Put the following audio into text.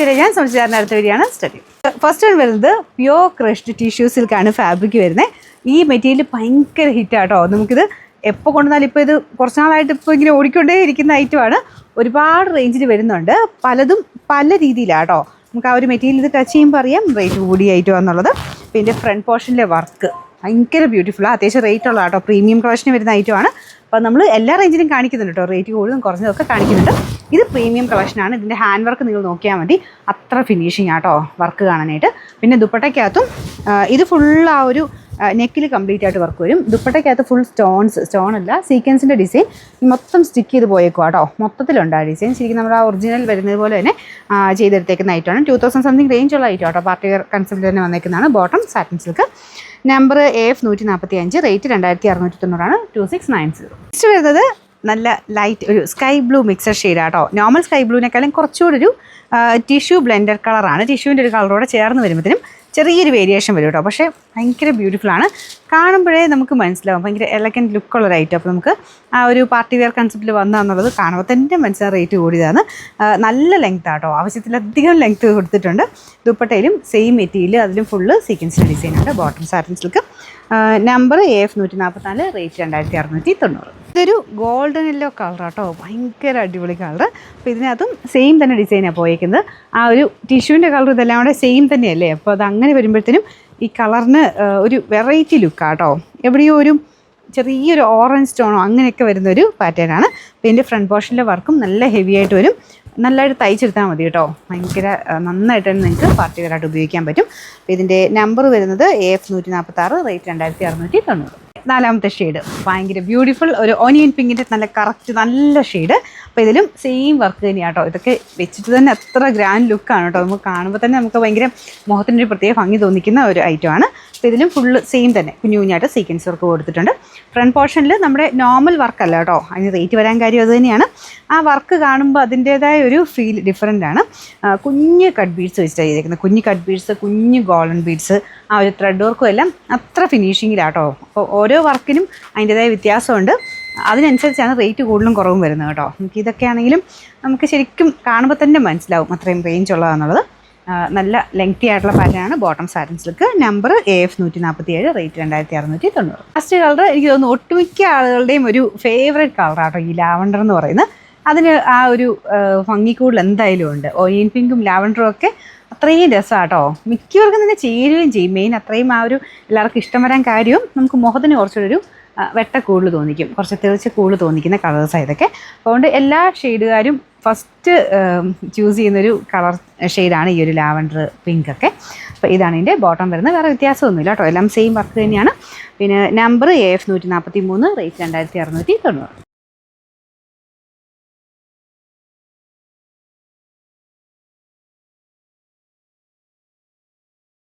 ഞാൻ സംസാരിച്ച അടുത്ത വീഡിയോ ആണ് സ്റ്റഡി. ഫസ്റ്റ് വൺ വരുന്നത് പ്യോർ ക്രഷ്ഡ് ടിഷ്യൂ സിൽക്കാണ് ഫാബ്രിക് വരുന്നത്. ഈ മെറ്റീരിയൽ ഭയങ്കര ഹിറ്റാട്ടോ. നമുക്കിത് എപ്പോൾ കൊണ്ടുവന്നാലും ഇപ്പോൾ ഇത് കുറച്ച് നാളായിട്ട് ഇപ്പോൾ ഇങ്ങനെ ഓടിക്കൊണ്ടേ ഇരിക്കുന്ന ഐറ്റമാണ്. ഒരുപാട് റേഞ്ചിൽ വരുന്നുണ്ട്. പലതും പല രീതിയിലാട്ടോ. നമുക്ക് ആ ഒരു മെറ്റീരിയൽ ഇത് ടച്ച് ചെയ്യുമ്പോൾ അറിയാം റേറ്റ് കൂടിയ ഐറ്റമാണെന്നുള്ളത്. പിന്നെ ഫ്രണ്ട് പോർഷനിലെ വർക്ക് ഭയങ്കര ബ്യൂട്ടിഫുള്ളാണ്. അത്യാവശ്യം റേറ്റ് ഉള്ള കേട്ടോ. പ്രീമിയം കളക്ഷന് വരുന്ന ഐറ്റമാണ്. അപ്പോൾ നമ്മൾ എല്ലാ റേഞ്ചിലും കാണിക്കുന്നുണ്ട് കേട്ടോ. റേറ്റ് കൂടുതലും കുറഞ്ഞതൊക്കെ കാണിക്കുന്നുണ്ട്. ഇത് പ്രീമിയം കളക്ഷനാണ്. ഇതിൻ്റെ ഹാൻഡ് വർക്ക് നിങ്ങൾ നോക്കിയാൽ മതി. അത്ര ഫിനിഷിങ് ആട്ടോ വർക്ക് കാണാനായിട്ട്. പിന്നെ ദുപ്പട്ടയ്ക്കകത്തും ഇത് ഫുൾ ആ ഒരു നെക്കിൽ കംപ്ലീറ്റ് ആയിട്ട് വർക്ക് വരും. ദുപ്പട്ടയ്ക്കകത്ത് ഫുൾ സ്റ്റോണല്ല സീക്വൻസിൻ്റെ ഡിസൈൻ മൊത്തം സ്റ്റിക്ക് ചെയ്ത് പോയേക്കുക കേട്ടോ. മൊത്തത്തിലുണ്ട് ആ ഡിസൈൻ. ശരിക്കും നമ്മുടെ ആ ഒറിജിനൽ വരുന്നത് പോലെ തന്നെ ചെയ്തെടുത്തേക്കുന്ന ഐറ്റമാണ്. 2000 സംതിങ് റേഞ്ചുള്ള ഐറ്റം കേട്ടോ. പാർട്ടി വെയർ കൺസെപ്റ്റ് തന്നെ വന്നേക്കുന്നതാണ്. Bottom satin silk. Number AF 145, rate 2690 2690. Next വരുന്നത് നല്ല ലൈറ്റ് ഒരു സ്കൈ ബ്ലൂ മിക്സഡ് ഷെയ്ഡാട്ടോ. നോർമൽ സ്കൈ ബ്ലൂവിനേക്കാളും കുറച്ചുകൂടി ഒരു ടിഷ്യൂ ബ്ലെൻഡഡ് കളറാണ്. ടിഷ്യൂവിൻ്റെ ഒരു കളറോടെ ചേർന്ന് വരുമ്പോഴത്തേനും ചെറിയൊരു വേരിയേഷൻ വരും കേട്ടോ. പക്ഷേ ഭയങ്കര ബ്യൂട്ടിഫുള്ളാണ്. കാണുമ്പോഴേ നമുക്ക് മനസ്സിലാവും ഭയങ്കര എലഗൻറ്റ് ലുക്കുള്ളൊരു ഐറ്റം. അപ്പോൾ നമുക്ക് ആ ഒരു പാർട്ടി വെയർ കൺസെപ്റ്റിൽ വന്നതെന്നുള്ളത് കാണുമ്പോൾ തന്നെ മനസ്സിലാവും റേറ്റ് കൂടിയതാണ്. നല്ല ലെങ്ത് ആട്ടോ. ആവശ്യത്തിലധികം ലെങ്ത് കൊടുത്തിട്ടുണ്ട്. ദുപ്പട്ടയിലും സെയിം മെറ്റീരിയൽ അതിലും ഫുള്ള് സീക്വൻസിൻ്റെ ഡിസൈനുണ്ട്. Bottom satin silk. Number AF 144, rate 2690. ഇതൊരു ഗോൾഡൻ യെല്ലോ കളർ കേട്ടോ. ഭയങ്കര അടിപൊളി കളർ. അപ്പോൾ ഇതിനകത്തും സെയിം തന്നെ ഡിസൈനാണ് പോയേക്കുന്നത്. ആ ഒരു ടിഷ്യൂവിൻ്റെ കളർ ഇതെല്ലാം കൂടെ സെയിം തന്നെയല്ലേ. അപ്പോൾ അത് അങ്ങനെ വരുമ്പോഴത്തേനും ഈ കളറിന് ഒരു വെറൈറ്റി ലുക്കാട്ടോ. എവിടെയോ ഒരു ചെറിയൊരു ഓറഞ്ച് സ്റ്റോണോ അങ്ങനെയൊക്കെ വരുന്നൊരു പാറ്റേൺ ആണ്. അപ്പോൾ ഇതിൻ്റെ ഫ്രണ്ട് പോർഷനിലെ വർക്കും നല്ല ഹെവി ആയിട്ട് വരും. നല്ലതായിട്ട് തയ്ച്ചെടുത്താൽ മതി കേട്ടോ. ഭയങ്കര നന്നായിട്ട് തന്നെ നിങ്ങൾക്ക് പാർട്ടി വെയറായിട്ട് ഉപയോഗിക്കാൻ പറ്റും. അപ്പോൾ ഇതിൻ്റെ നമ്പർ വരുന്നത് AF 146, റേറ്റ് 2690. നാലാമത്തെ ഷെയ്ഡ് ഭയങ്കര ബ്യൂട്ടിഫുൾ ഒരു ഓനിയൻ പിങ്കിൻ്റെ നല്ല കറക്റ്റ് നല്ല ഷെയ്ഡ്. അപ്പോൾ ഇതിലും സെയിം വർക്ക് തന്നെയാണ് കേട്ടോ. ഇതൊക്കെ വെച്ചിട്ട് തന്നെ അത്ര ഗ്രാൻഡ് ലുക്കാണ് കേട്ടോ. നമുക്ക് കാണുമ്പോൾ തന്നെ നമുക്ക് ഭയങ്കര മുഖത്തിൻ്റെ ഒരു പ്രത്യേക ഭംഗി തോന്നിക്കുന്ന ഒരു ഐറ്റമാണ്. അപ്പോൾ ഇതിലും ഫുള്ള് സെയിം തന്നെ കുഞ്ഞു കുഞ്ഞായിട്ട് സീക്വൻസ് വർക്ക് കൊടുത്തിട്ടുണ്ട്. ഫ്രണ്ട് പോർഷനിൽ നമ്മുടെ നോർമൽ വർക്കല്ല കേട്ടോ. അതിന് റേറ്റ് വരാൻ കാര്യം അത് തന്നെയാണ്. ആ വർക്ക് കാണുമ്പോൾ അതിൻ്റേതായ ഒരു ഫീൽ ഡിഫറൻ്റ് ആണ്. കുഞ്ഞ് കട്ട് ബീഡ്സ് വെച്ചിട്ടാണ് ചെയ്തേക്കുന്നത്. കുഞ്ഞ് കട്ട് ബീഡ്സ്, കുഞ്ഞ് ഗോൾഡൻ ബീഡ്സ്, ആ ഒരു ത്രെഡ് വർക്കും എല്ലാം അത്ര ഫിനിഷിങ്ങിലാട്ടോ. അപ്പോൾ ഓരോ വർക്കിനും അതിൻ്റേതായ വ്യത്യാസമുണ്ട്. അതിനനുസരിച്ചാണ് റേറ്റ് കൂടുതലും കുറവും വരുന്നത് കേട്ടോ. നമുക്ക് ഇതൊക്കെ ആണെങ്കിലും നമുക്ക് ശരിക്കും കാണുമ്പോൾ തന്നെ മനസ്സിലാവും അത്രയും റേഞ്ച് ഉള്ളതാണെന്നുള്ളത്. നല്ല ലെങ്തി ആയിട്ടുള്ള പാറ്റേണാണ്. Bottom satin silk. Number AF 147, rate 2690. Last colour എനിക്ക് തോന്നുന്നു ഒട്ടുമിക്ക ആളുകളുടെയും ഒരു ഫേവറേറ്റ് കളറാട്ടോ ഈ ലാവണ്ടർ എന്ന് പറയുന്നത്. അതിന് ആ ഒരു ഭംഗി കൂടുതൽ എന്തായാലും ഉണ്ട്. ഓനിയൻ പിങ്കും ലാവണ്ടറും ഒക്കെ അത്രയും രസമാട്ടോ. മിക്കവർക്കും തന്നെ ചേരുകയും ചെയ്യും. മെയിൻ അത്രയും ആ ഒരു എല്ലാവർക്കും ഇഷ്ടം വരാൻ കാര്യവും നമുക്ക് മുഖത്തിന് കുറച്ചുകൂടി ഒരു വെട്ട കൂടുതൽ തോന്നിക്കും. കുറച്ച് തെളിച്ച് കൂടുതൽ തോന്നിക്കുന്ന കളേഴ്സാണ് ഇതൊക്കെ. അതുകൊണ്ട് എല്ലാ ഷെയ്ഡുകാരും ഫസ്റ്റ് ചൂസ് ചെയ്യുന്നൊരു കളർ ഷെയ്ഡാണ് ഈ ഒരു ലാവണ്ടർ പിങ്ക് ഒക്കെ. അപ്പോൾ ഇതാണ് ഇതിൻ്റെ ബോട്ടം വരുന്നത്. വേറെ വ്യത്യാസമൊന്നുമില്ല കേട്ടോ. എല്ലാം സെയിം വർക്ക് തന്നെയാണ്. പിന്നെ നമ്പർ AF 143, റേറ്റ് 2690.